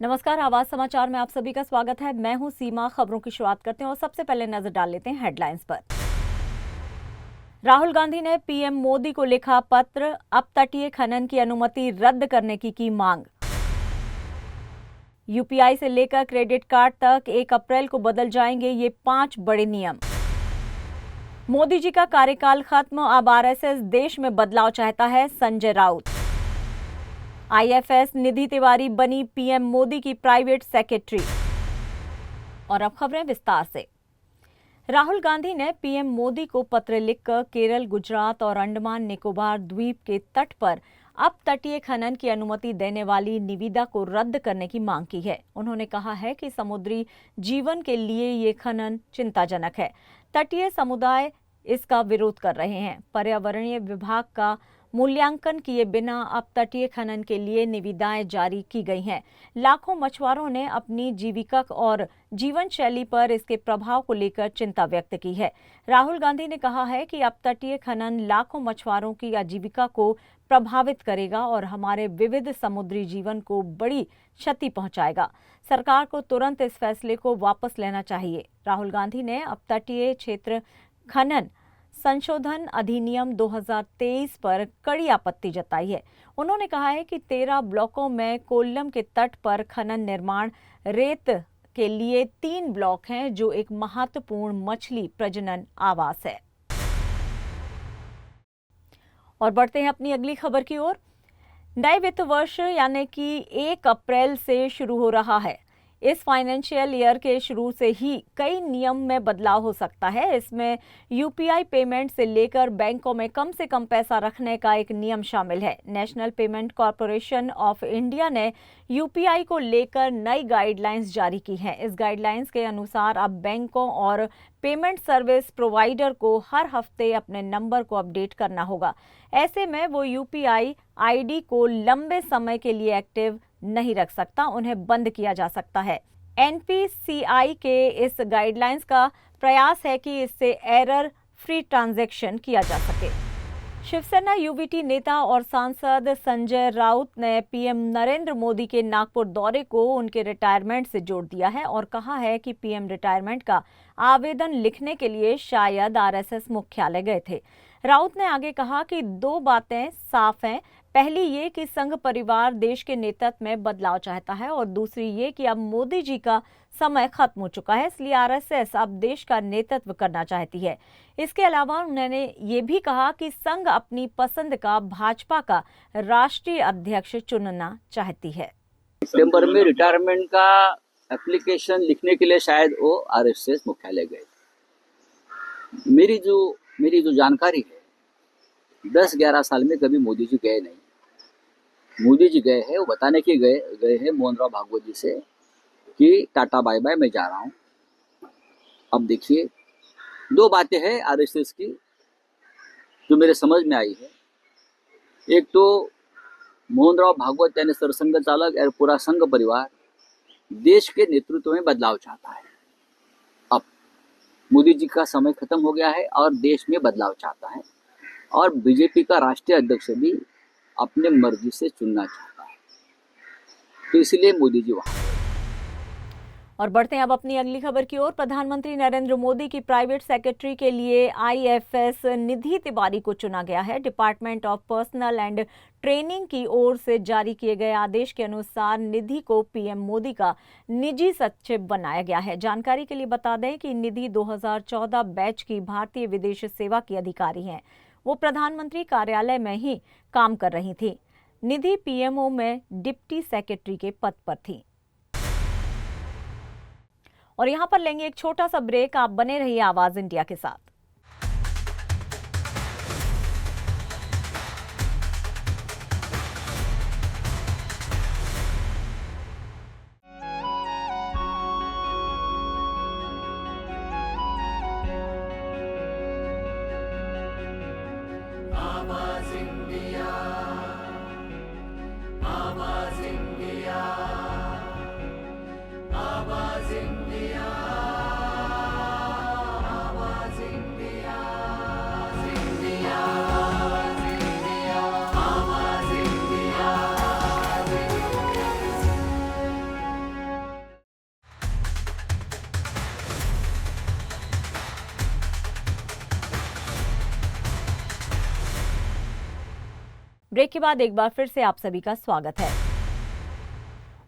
नमस्कार, आवाज समाचार में आप सभी का स्वागत है। मैं हूं सीमा। खबरों की शुरुआत करते हैं और सबसे पहले नजर डाल लेते हैं हेडलाइंस पर। राहुल गांधी ने पीएम मोदी को लिखा पत्र, अब तटीय खनन की अनुमति रद्द करने की मांग। यूपीआई से लेकर क्रेडिट कार्ड तक 1 अप्रैल को बदल जाएंगे ये 5 बड़े नियम। मोदी जी का कार्यकाल खत्म, अब आरएसएस देश में बदलाव चाहता है, संजय राउत। आईएफएस निधि तिवारी बनी पीएम मोदी की प्राइवेट सेक्रेटरी। और अब खबरें विस्तार से। राहुल गांधी ने पीएम मोदी को पत्र लिखकर केरल, गुजरात और अंडमान निकोबार द्वीप के तट पर अब तटीय खनन की अनुमति देने वाली निविदा को रद्द करने की मांग की है। उन्होंने कहा है कि समुद्री जीवन के लिए ये खनन चिंताजनक है। तटीय समुदाय इसका विरोध कर रहे हैं। पर्यावरणीय विभाग का मूल्यांकन किए बिना अब तटीय खनन के लिए निविदाएं जारी की गई हैं। लाखों मछुआरों ने अपनी जीविका और जीवन शैली पर इसके प्रभाव को लेकर चिंता व्यक्त की है। राहुल गांधी ने कहा है कि अब तटीय खनन लाखों मछुआरों की आजीविका को प्रभावित करेगा और हमारे विविध समुद्री जीवन को बड़ी क्षति पहुंचाएगा। सरकार को तुरंत इस फैसले को वापस लेना चाहिए। राहुल गांधी ने अब तटीय क्षेत्र खनन संशोधन अधिनियम 2023 पर कड़ी आपत्ति जताई है। उन्होंने कहा है कि 13 ब्लॉकों में कोल्लम के तट पर खनन निर्माण रेत के लिए 3 ब्लॉक हैं, जो एक महत्वपूर्ण मछली प्रजनन आवास है। और बढ़ते हैं अपनी अगली खबर की ओर। नए वित्त वर्ष यानी कि 1 अप्रैल से शुरू हो रहा है। इस फाइनेंशियल ईयर के शुरू से ही कई नियम में बदलाव हो सकता है। इसमें यूपीआई पेमेंट से लेकर बैंकों में कम से कम पैसा रखने का एक नियम शामिल है। National payment corporation of India ने यूपीआई को लेकर नई गाइडलाइंस जारी की हैं। इस गाइडलाइंस के अनुसार अब बैंकों और पेमेंट सर्विस प्रोवाइडर को हर हफ्ते अपने नंबर को अपडेट करना होगा। ऐसे में वो यूपीआई आईडी को लंबे समय के लिए एक्टिव नहीं रख सकता, उन्हें बंद किया जा सकता है। एनपीसीआई के इस गाइडलाइंस का प्रयास है कि इससे एरर फ्री ट्रांजैक्शन किया जा सके। शिवसेना यूवीटी नेता और सांसद संजय राउत ने पीएम नरेंद्र मोदी के नागपुर दौरे को उनके रिटायरमेंट से जोड़ दिया है और कहा है कि पीएम रिटायरमेंट का आवेदन लिखने के लिए शायद आरएसएस मुख्यालय गए थे। राउत ने आगे कहा कि 2 बातें साफ हैं। पहली ये कि संघ परिवार देश के नेतृत्व में बदलाव चाहता है और दूसरी ये कि अब मोदी जी का समय खत्म हो चुका है, इसलिए आरएसएस अब देश का नेतृत्व करना चाहती है। इसके अलावा उन्होंने ये भी कहा कि संघ अपनी पसंद का भाजपा का राष्ट्रीय अध्यक्ष चुनना चाहती है। सितंबर में रिटायरमेंट का एप्लीकेशन लिखने के लिए शायद वो आरएसएस मुख्यालय गए। मेरी जो जानकारी है, 10-11 साल में कभी मोदी जी गए नहीं। मोदी जी गए हैं, वो बताने के गए हैं मोहन राव भागवत जी से कि टाटा बाय बाय, मैं जा रहा हूँ। अब देखिए, 2 बातें हैं आरएसएस की जो मेरे समझ में आई है। एक तो मोहन राव भागवत यानी सरसंघ चालक और पूरा संघ परिवार देश के नेतृत्व में बदलाव चाहता है। अब मोदी जी का समय खत्म हो गया है और देश में बदलाव चाहता है और बीजेपी का राष्ट्रीय अध्यक्ष भी अपने मर्जी से चुनना चाहता है, तो इसलिए मोदी जी वहां। और बढ़ते हैं अब अपनी अगली खबर की ओर। प्रधानमंत्री नरेंद्र मोदी की प्राइवेट सेक्रेटरी के लिए आईएफएस निधि तिवारी को चुना गया है। Department of personal and training की ओर से जारी किए गए आदेश के अनुसार निधि को पीएम मोदी का निजी सचिव बनाया गया है। जानकारी के लिए बता दें कि निधि 2014 बैच की भारतीय विदेश सेवा की अधिकारी हैं। वो प्रधानमंत्री कार्यालय में ही काम कर रही थी। निधि पीएमओ में डिप्टी सेक्रेटरी के पद पर थी। और यहां पर लेंगे एक छोटा सा ब्रेक। आप बने रहिए आवाज इंडिया के साथ। आवाज इंडिया, आवाज इंडिया, आवाज इंडिया, आवाज इंडिया। ब्रेक के बाद एक बार फिर से आप सभी का स्वागत है।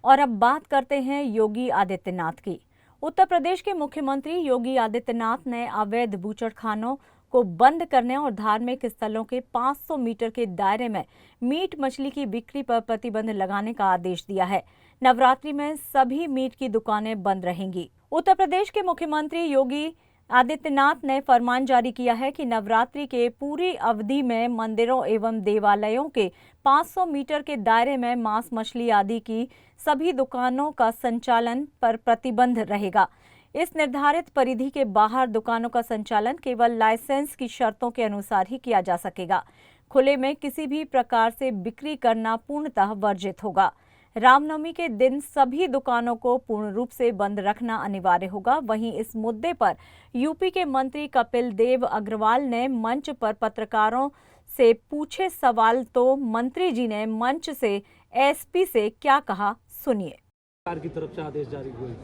और अब बात करते हैं योगी आदित्यनाथ की। उत्तर प्रदेश के मुख्यमंत्री योगी आदित्यनाथ ने अवैध बूचड़खानों को बंद करने और धार्मिक स्थलों के 500 मीटर के दायरे में मीट मछली की बिक्री पर प्रतिबंध लगाने का आदेश दिया है। नवरात्रि में सभी मीट की दुकानें बंद रहेंगी। उत्तर प्रदेश के मुख्यमंत्री योगी आदित्यनाथ ने फरमान जारी किया है कि नवरात्रि के पूरी अवधि में मंदिरों एवं देवालयों के 500 मीटर के दायरे में मांस मछली आदि की सभी दुकानों का संचालन पर प्रतिबंध रहेगा। इस निर्धारित परिधि के बाहर दुकानों का संचालन केवल लाइसेंस की शर्तों के अनुसार ही किया जा सकेगा। खुले में किसी भी प्रकार से बिक्री करना पूर्णतः वर्जित होगा। रामनवमी के दिन सभी दुकानों को पूर्ण रूप से बंद रखना अनिवार्य होगा। वहीं इस मुद्दे पर यूपी के मंत्री कपिल देव अग्रवाल ने मंच पर पत्रकारों से पूछे सवाल तो मंत्री जी ने मंच से एसपी से क्या कहा, सुनिए। सरकार की तरफ से आदेश जारी हुए।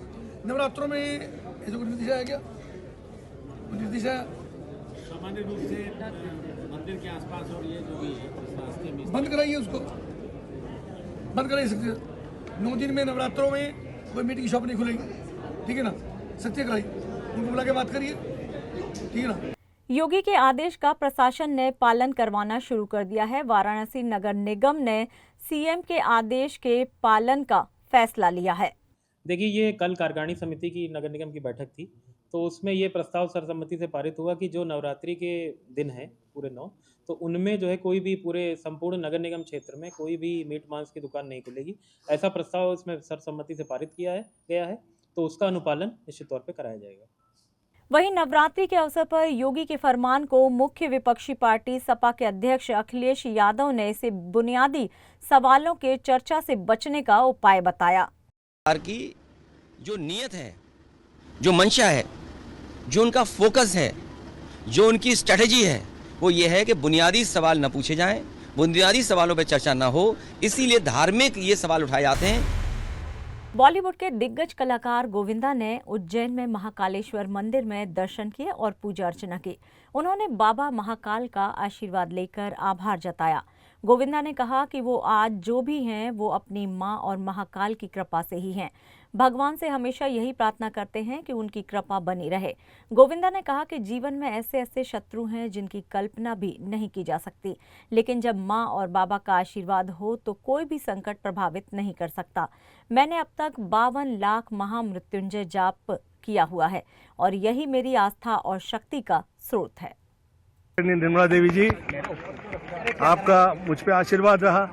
नवरात्रों में ये जो निर्देश आया क्या निर्देश आया सामान्य रूप से मंदिर के आसपास और ये जो भी है रास्ते में बंद कराइए, उसको बंद कराइए सकते 9 दिन में नवरात्रों में कोई मीट की शॉप नहीं खुलेगी, ठीक है ना। सत्य कराइए, उनको बुला के बात करिए, ठीक है ना। योगी के आदेश का प्रशासन ने पालन करवाना शुरू कर दिया है। वाराणसी नगर निगम ने सीएम के आदेश के पालन का फैसला लिया है। देखिए, ये कल कार्यकारिणी समिति की नगर निगम की बैठक थी, तो उसमें ये प्रस्ताव सर्वसम्मति से पारित हुआ कि जो नवरात्रि के दिन है पूरे 9, तो उनमें जो है कोई भी पूरे संपूर्ण नगर निगम क्षेत्र में कोई भी मीट मांस की दुकान नहीं खुलेगी। ऐसा प्रस्ताव इसमें सर्वसम्मति से पारित किया गया है, तो उसका अनुपालन निश्चित तौर पर कराया जाएगा। वहीं नवरात्रि के अवसर पर योगी के फरमान को मुख्य विपक्षी पार्टी सपा के अध्यक्ष अखिलेश यादव ने इसे बुनियादी सवालों के चर्चा से बचने का उपाय बताया। सरकार की जो नीयत है, जो मंशा है, जो उनका फोकस है, जो उनकी स्ट्रेटजी है, वो ये है कि बुनियादी सवाल न पूछे जाएं, बुनियादी सवालों पर चर्चा न हो, इसीलिए धार्मिक ये सवाल उठाए जाते हैं। बॉलीवुड के दिग्गज कलाकार गोविंदा ने उज्जैन में महाकालेश्वर मंदिर में दर्शन किए और पूजा अर्चना की। उन्होंने बाबा महाकाल का आशीर्वाद लेकर आभार जताया। गोविंदा ने कहा कि वो आज जो भी हैं वो अपनी मां और महाकाल की कृपा से ही हैं। भगवान से हमेशा यही प्रार्थना करते हैं कि उनकी कृपा बनी रहे। गोविंदा ने कहा कि जीवन में ऐसे ऐसे शत्रु हैं जिनकी कल्पना भी नहीं की जा सकती, लेकिन जब मां और बाबा का आशीर्वाद हो तो कोई भी संकट प्रभावित नहीं कर सकता। मैंने अब तक 52 लाख महामृत्युंजय जाप किया हुआ है और यही मेरी आस्था और शक्ति का स्रोत है। निर्मला देवी जी, आपका मुझ पे आशीर्वाद रहा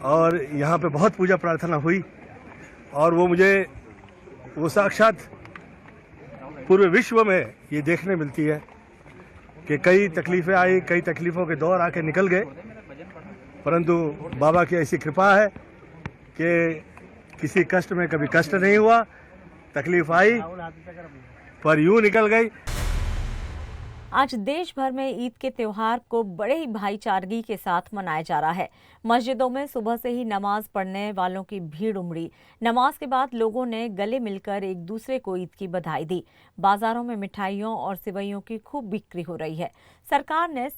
और यहाँ पे बहुत पूजा प्रार्थना हुई और वो साक्षात पूरे विश्व में ये देखने मिलती है कि कई तकलीफें आई, कई तकलीफों के दौर आके निकल गए, परंतु बाबा की ऐसी कृपा है कि किसी कष्ट में कभी कष्ट नहीं हुआ। तकलीफ आई पर यूं निकल गई। आज देश भर में ईद के त्योहार को बड़े ही भाईचारगी के साथ मनाया जा रहा है। मस्जिदों में सुबह से ही नमाज पढ़ने वालों की भीड़ उमड़ी। नमाज के बाद लोगों ने गले मिलकर एक दूसरे को ईद की बधाई दी। बाजारों में मिठाइयों और सिवैयों की खूब बिक्री हो रही है। सरकार ने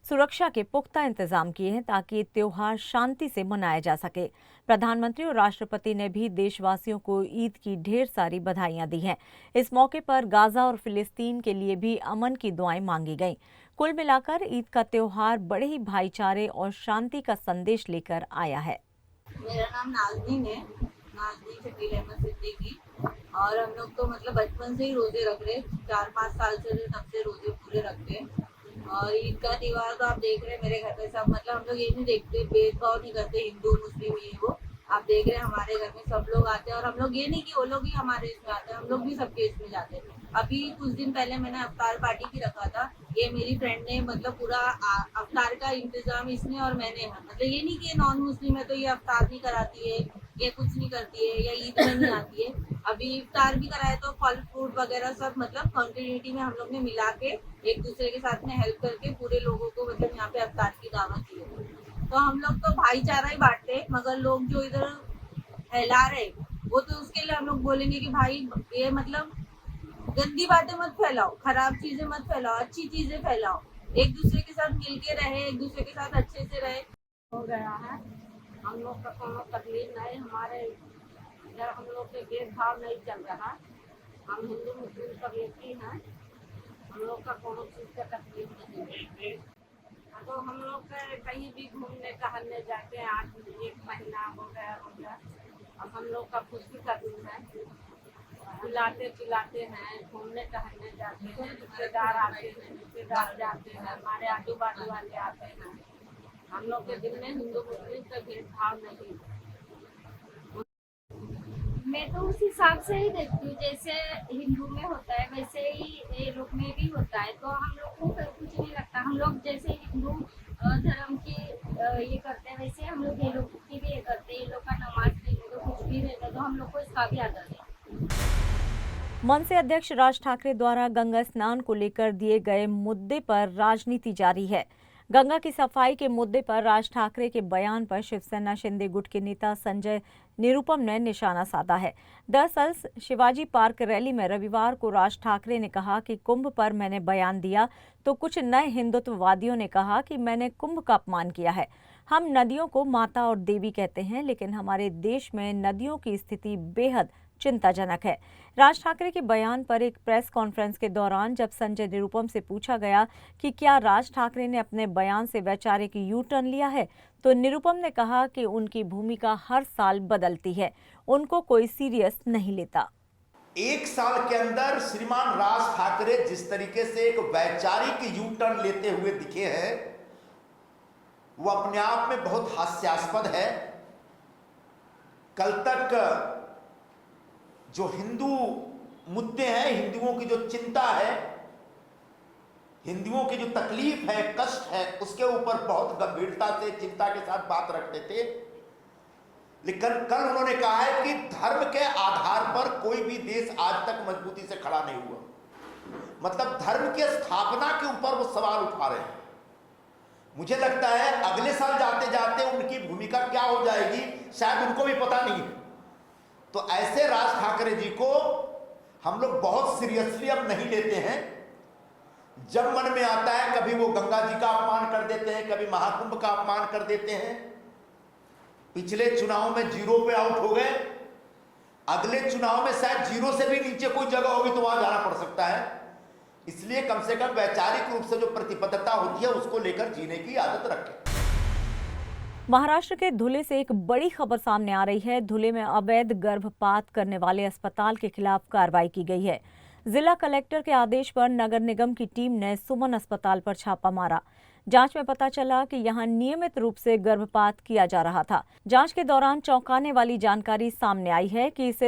सुरक्षा के पुख्ता इंतजाम किए हैं ताकि त्योहार शांति से मनाया जा सके। प्रधानमंत्री और राष्ट्रपति ने भी देशवासियों को ईद की ढेर सारी बधाइयां दी हैं। इस मौके पर गाजा और फिलिस्तीन के लिए भी अमन की दुआएं मांगी गईं। कुल मिलाकर ईद का त्योहार बड़े ही भाईचारे और शांति का संदेश लेकर आया है। मेरा नाम नाज़नीन है, नाज़नीन शकील अहमद सिद्दीकी, और हम लोग तो मतलब बचपन से ही रोजे रख रहे, 4-5 साल से तब से रोजे पूरे रखते हैं। और ईद का त्योहार तो आप देख रहे हैं मेरे घर पे सब, मतलब हम लोग ये नहीं देखते, भेदभाव नहीं करते हिंदू मुस्लिम ये वो। आप देख रहे हैं हमारे घर में सब लोग आते हैं और हम लोग ये नहीं कि वो लोग ही हमारे इसमें आते हैं, हम लोग भी सबके इसमें जाते हैं। अभी कुछ दिन पहले मैंने अफ्तार पार्टी की रखा था, ये मेरी फ्रेंड ने मतलब पूरा अफ्तार का इंतजाम इसने और मैंने, मतलब ये नहीं कि नॉन मुस्लिम है तो ये अफ्तार नहीं कराती है, ये कुछ नहीं करती है या ईद में नहीं आती है। अभी इफ्तार भी कराए तो फल फ्रूट वगैरह सब मतलब कंटिन्यूटी में हम लोग ने मिला के एक दूसरे के साथ में हेल्प करके पूरे लोगों को मतलब यहाँ पे अफ्तार की दावत दी है। तो हम लोग तो भाईचारा ही बांटते हैं, मगर लोग जो इधर फैला रहे वो तो उसके लिए हम लोग बोलेंगे कि भाई ये मतलब गंदी बातें मत फैलाओ, खराब चीजें मत फैलाओ, अच्छी चीजें फैलाओ, एक दूसरे के साथ मिलके रहे, एक दूसरे के साथ अच्छे से रहे। हो गया है। हम लोग का कोनो तकलीफ नहीं, हमारे इधर हम लोग के भेदभाव नहीं चल रहा। हम हिंदू मुस्लिम सब एक ही हैं, हम लोग का कोनो चीज़ का तकलीफ नहीं है। तो हम लोग के कहीं भी घूमने टहलने जाके आज 1 महीना हो गया। अब हम लोग का खुशी का दिन है, खिलाते पिलाते हैं, घूमने टहलने जाते हैं, रिश्तेदार आते हैं, रिश्तेदार जाते हैं, हमारे आजू बाजू वाले आते हैं। हम लोग के दिल में हिंदू मुस्लिम का भेदभाव नहीं। मैं तो उस हिसाब से ही देखती हूँ, जैसे हिंदू में होता है वैसे ही ये लोग में भी होता है, तो हम लोग को कुछ नहीं लगता। हम लोग जैसे हिंदू धर्म की ये करते हैं वैसे हम लोग ये लोग की भी ये करते हैं। ये लोग का नमाज रहते तो कुछ भी रहता तो हम लोग को इसका भी आदत है। मनसे अध्यक्ष राज ठाकरे द्वारा गंगा स्नान को लेकर दिए गए मुद्दे पर राजनीति जारी है। गंगा की सफाई के मुद्दे पर राज ठाकरे के बयान पर शिवसेना शिंदे गुट के नेता संजय निरुपम ने निशाना साधा है। दरअसल शिवाजी पार्क रैली में रविवार को राज ठाकरे ने कहा कि कुंभ पर मैंने बयान दिया तो कुछ नए हिंदुत्ववादियों ने कहा कि मैंने कुंभ का अपमान किया है। हम नदियों को माता और देवी कहते हैं, लेकिन हमारे देश में नदियों की स्थिति बेहद चिंताजनक है। राज ठाकरे के बयान पर एक प्रेस कॉन्फ्रेंस के दौरान जब संजय निरुपम से पूछा गया कि क्या राज ठाकरे ने अपने बयान से वैचारिक यू टर्न लिया है, तो निरुपम ने कहा कि उनकी भूमिका हर साल बदलती है, उनको कोई सीरियस नहीं लेता। 1 साल के अंदर श्रीमान राज ठाकरे जिस तरीके से एक वैचारिक यू टर्न लेते हुए दिखे हैं, वो अपने आप में बहुत हास्यास्पद है। कल तक जो हिंदू मुद्दे हैं, हिंदुओं की जो चिंता है, हिंदुओं की जो तकलीफ है, कष्ट है, उसके ऊपर बहुत गंभीरता से चिंता के साथ बात रखते थे। लेकिन कल उन्होंने कहा है कि धर्म के आधार पर कोई भी देश आज तक मजबूती से खड़ा नहीं हुआ। मतलब धर्म के स्थापना के ऊपर वो सवाल उठा रहे हैं। मुझे लगता है अगले साल जाते जाते उनकी भूमिका क्या हो जाएगी शायद उनको भी पता नहीं है। तो ऐसे राज ठाकरे जी को हम लोग बहुत सीरियसली अब नहीं लेते हैं। जब मन में आता है कभी वो गंगा जी का अपमान कर देते हैं, कभी महाकुंभ का अपमान कर देते हैं। पिछले चुनाव में 0 पे आउट हो गए, अगले चुनाव में शायद 0 से भी नीचे कोई जगह होगी तो वहां जाना पड़ सकता है। इसलिए कम से कम वैचारिक रूप से जो प्रतिबद्धता होती है उसको लेकर जीने की आदत रखें। महाराष्ट्र के धुले से एक बड़ी खबर सामने आ रही है। धुले में अवैध गर्भपात करने वाले अस्पताल के खिलाफ कार्रवाई की गई है। जिला कलेक्टर के आदेश पर नगर निगम की टीम ने सुमन अस्पताल पर छापा मारा। जांच में पता चला कि यहां नियमित रूप से गर्भपात किया जा रहा था। जांच के दौरान चौंकाने वाली जानकारी सामने आई है कि इस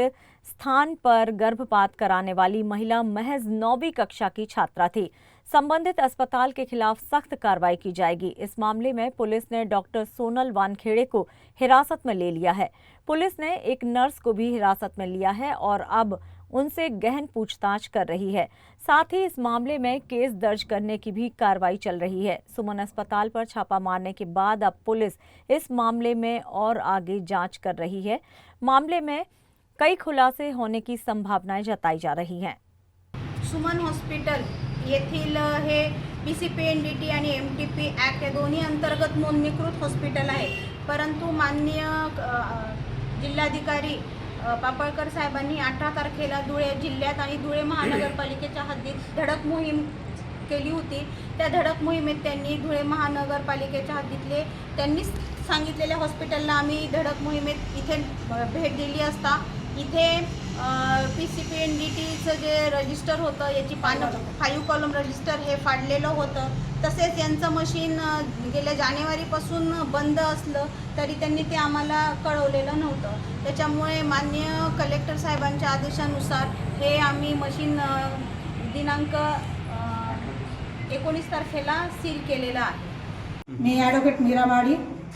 स्थान पर गर्भपात कराने वाली महिला महज 9वीं कक्षा की छात्रा थी। संबंधित अस्पताल के खिलाफ सख्त कार्रवाई की जाएगी। इस मामले में पुलिस ने डॉक्टर सोनल वानखेड़े को हिरासत में ले लिया है। पुलिस ने एक नर्स को भी हिरासत में लिया है और अब उनसे गहन पूछताछ कर रही है। साथ ही इस मामले में केस दर्ज करने की भी कार्रवाई चल रही है। सुमन अस्पताल पर छापा मारने के बाद अब पुलिस इस मामले में और आगे जांच कर रही है। मामले में कई खुलासे होने की संभावनाएं जताई जा रही हैं। सुमन हॉस्पिटल येथील हे PCPNDT आणि MTP ॲक्ट या दोन्ही अंतर्गत नोंदणीकृत हॉस्पिटल आहे, परंतु माननीय जिल्हाधिकारी पापळकर साहेबांनी 18 तारखेला धुळे जिल्ह्यात आणि धुळे महानगरपालिकेच्या हद्दीत धडक मोहीम केली होती। त्या धडक मोहिमेत त्यांनी धुळे महानगरपालिकेच्या हद्दीतले त्यांनी सांगितलेल्या हॉस्पिटलला आम्ही धडक मोहिमेत इथे भेट दिली असता इथे PCPNDTचं जे रजिस्टर होतं याची 5 कॉलम रजिस्टर हे फाडलेलं होतं। तसेच यांचं मशीन गेल्या जानेवारीपासून बंद असलं तरी त्यांनी ते आम्हाला कळवलेलं नव्हतं। त्याच्यामुळे माननीय कलेक्टर साहेबांच्या आदेशानुसार हे आम्ही मशीन दिनांक 19 तारखेला सील केलेलं आहे। मी ॲडव्होकेट मीरा माडी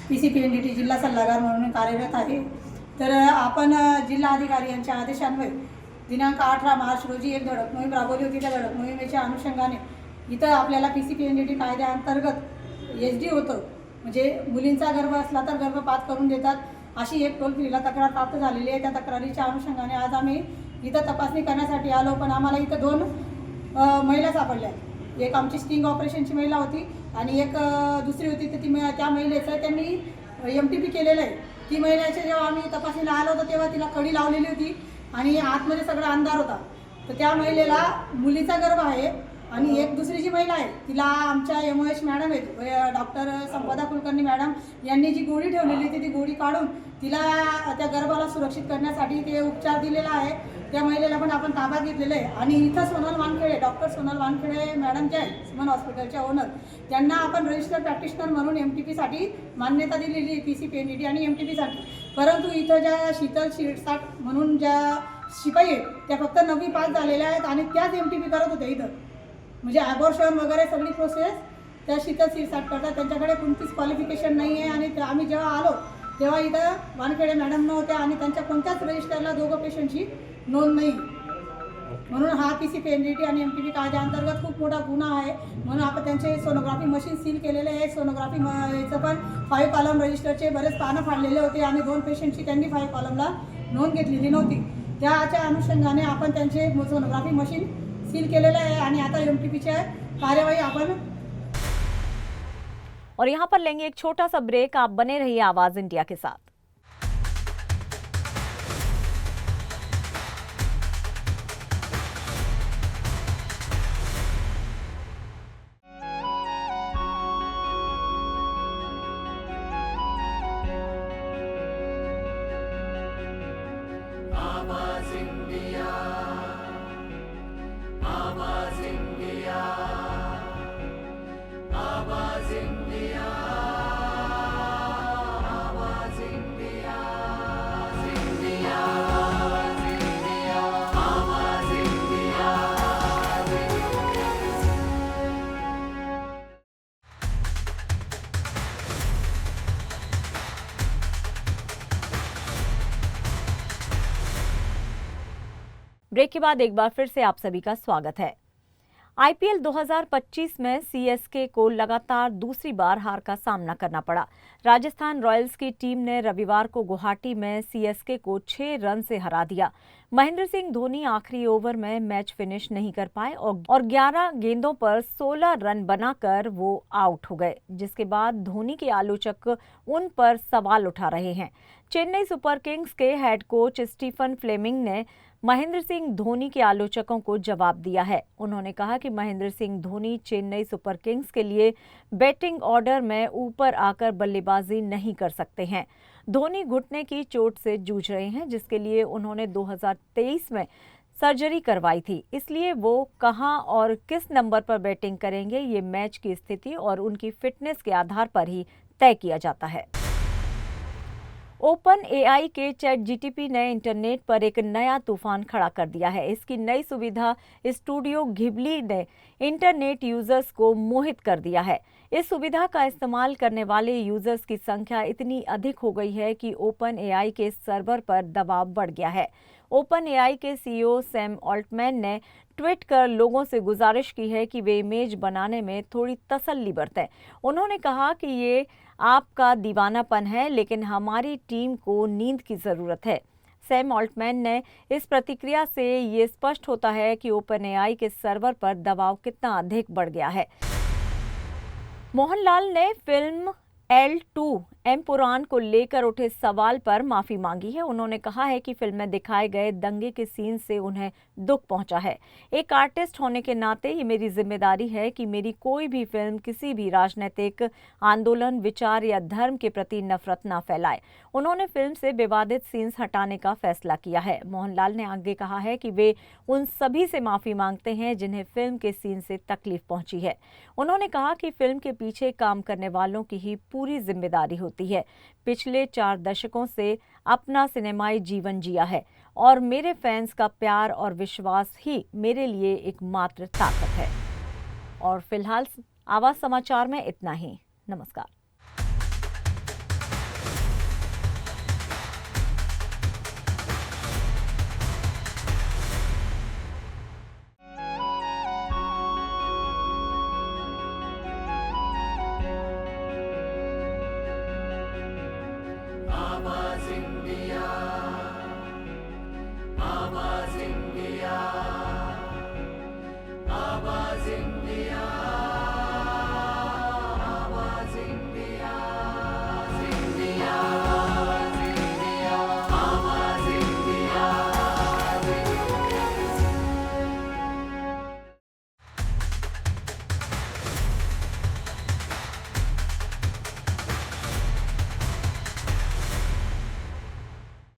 PCPNDT जिल्हा सल्लागार म्हणून कार्यरत आहे। तर आपण जिल्हाधिकारी यांच्या आदेशान्वये दिनांक 18 मार्च रोजी एक धडक मोहीम राबवली होती। त्या धडक मोहिमेच्या अनुषंगाने इथं आपल्याला PCPNDT कायद्याअंतर्गत SD होतं, म्हणजे मुलींचा गर्भ असला तर गर्भपात करून देतात अशी एक टोल फ्रीला तक्रार प्राप्त झालेली आहे। त्या तक्रारीच्या अनुषंगाने आज आम्ही इथं तपासणी करण्यासाठी आलो, पण आम्हाला इथं 2 महिला सापडल्या एक आमची स्टिंग ऑपरेशनची महिला होती आणि एक दुसरी होती, तर त्या महिलेचं त्यांनी MTP केलेलं आहे. ती महिलेच्या जेव्हा आम्ही तपासणीला आलो होतो तेव्हा तिला कडी लावलेली होती आणि आतमध्ये सगळा अंधार होता. तर त्या महिलेला मुलीचा गर्भ आहे आणि एक दुसरी जी महिला आहे तिला आमच्या MOH मॅडम आहेत, डॉक्टर संपदा कुलकर्णी मॅडम यांनी जी गोळी ठेवलेली होती ती गोळी काढून तिला त्या गर्भाला सुरक्षित करण्यासाठी ते उपचार दिलेला आहे. त्या महिलेला पण आपण ताब्यात घेतलेलं आहे. आणि इथं सोनल वानखेडे, डॉक्टर सोनल वानखेडे मॅडम जे आहेत सिमन हॉस्पिटलच्या ओनर, त्यांना आपण रजिस्टर प्रॅक्टिशनर म्हणून MTPसाठी मान्यता दिलेली आहे, PCPNDT आणि MTPसाठी. परंतु इथं ज्या शीतल शिरसाट म्हणून ज्या शिपाई आहेत त्या फक्त 9वी पास झालेल्या आहेत आणि त्याच MTP करत होत्या इथं. म्हणजे ॲबॉर्शन वगैरे सगळी प्रोसेस त्या शीतल शिरसाट करतात, त्यांच्याकडे कोणतीच क्वालिफिकेशन नाही आहे. आणि आम्ही जेव्हा आलो तेव्हा इथं वानखेडे मॅडम नव्हत्या आणि त्यांच्या कोणत्याच रजिस्टरला दोघं पेशंटची नोंद नाही. म्हणून हा PCPNDT आणि MTP कायद्याअंतर्गत खूप मोठा गुन्हा आहे. म्हणून आपण त्यांचे सोनोग्राफी मशीन सील केलेले आहे. सोनोग्राफी याचं पण 5 कॉलम रजिस्टरचे बरेच पानं फाडलेले होते आणि 2 पेशंटची त्यांनी 5 कॉलमला नोंद घेतलेली नव्हती. त्याच्या अनुषंगाने आपण त्यांचे सोनोग्राफी मशीन सील केलेलं आहे आणि आता MTPच्या कार्यवाही आपण. और यहाँ पर लेंगे एक छोटा सा ब्रेक। आप बने रहिए आवाज इंडिया के साथ। आवाज इंडिया, आवाज इंडिया, आवाज इंडिया, आवाज इंडिया, इंडिया, आवाज इंडिया, आवाज इंडिया, ब्रेक के बाद एक बार फिर से आप सभी का स्वागत है। IPL 2025 में CSK को लगातार दूसरी बार हार का सामना करना पड़ा। राजस्थान रॉयल्स की टीम ने रविवार को गुवाहाटी में CSK को 6 रन से हरा दिया। महेंद्र सिंह धोनी आखिरी ओवर में मैच फिनिश नहीं कर पाए और 11 गेंदों पर 16 रन बनाकर वो आउट हो गए, जिसके बाद धोनी के आलोचक उन पर सवाल उठा रहे हैं। चेन्नई सुपर किंग्स के हेड कोच स्टीफन फ्लेमिंग ने महेंद्र सिंह धोनी के आलोचकों को जवाब दिया है। उन्होंने कहा कि महेंद्र सिंह धोनी चेन्नई सुपर किंग्स के लिए बैटिंग ऑर्डर में ऊपर आकर बल्लेबाजी नहीं कर सकते हैं। धोनी घुटने की चोट से जूझ रहे हैं, जिसके लिए उन्होंने 2023 में सर्जरी करवाई थी। इसलिए वो कहां और किस नंबर पर बैटिंग करेंगे, ये मैच की स्थिति और उनकी फिटनेस के आधार पर ही तय किया जाता है। OpenAI के ChatGPT ने इंटरनेट पर एक नया तूफान खड़ा कर दिया है। इसकी नई सुविधा स्टूडियो घिबली ने इंटरनेट यूजर्स को मोहित कर दिया है। इस सुविधा का इस्तेमाल करने वाले यूजर्स की संख्या इतनी अधिक हो गई है कि OpenAI के सर्वर पर दबाव बढ़ गया है। OpenAI के CEO सैम ऑल्टमैन ने ट्वीट कर लोगों से गुजारिश की है कि वे इमेज बनाने में थोड़ी तसल्ली बरतें। उन्होंने कहा कि ये आपका दीवानापन है, लेकिन हमारी टीम को नींद की ज़रूरत है। सैम ऑल्टमैन ने इस प्रतिक्रिया से ये स्पष्ट होता है कि OpenAI के सर्वर पर दबाव कितना अधिक बढ़ गया है। मोहनलाल ने फिल्म L2 एमपुरान को लेकर उठे सवाल पर माफी मांगी है। उन्होंने कहा है कि फिल्म में दिखाए गए दंगे के सीन से उन्हें दुख पहुंचा है। एक आर्टिस्ट होने के नाते ये मेरी जिम्मेदारी है कि मेरी कोई भी फिल्म किसी भी राजनीतिक आंदोलन, विचार या धर्म के प्रति नफरत ना फैलाए। उन्होंने फिल्म से विवादित सीन्स हटाने का फैसला किया है। मोहनलाल ने आगे कहा है कि वे उन सभी से माफी मांगते हैं जिन्हें फिल्म के सीन से तकलीफ पहुंची है। उन्होंने कहा कि फिल्म के पीछे काम करने वालों की ही पूरी जिम्मेदारी होती है। पिछले 4 दशकों से अपना सिनेमाई जीवन जिया है और मेरे फैंस का प्यार और विश्वास ही मेरे लिए एकमात्र ताकत है। और फिलहाल आवाज समाचार में इतना ही। नमस्कार।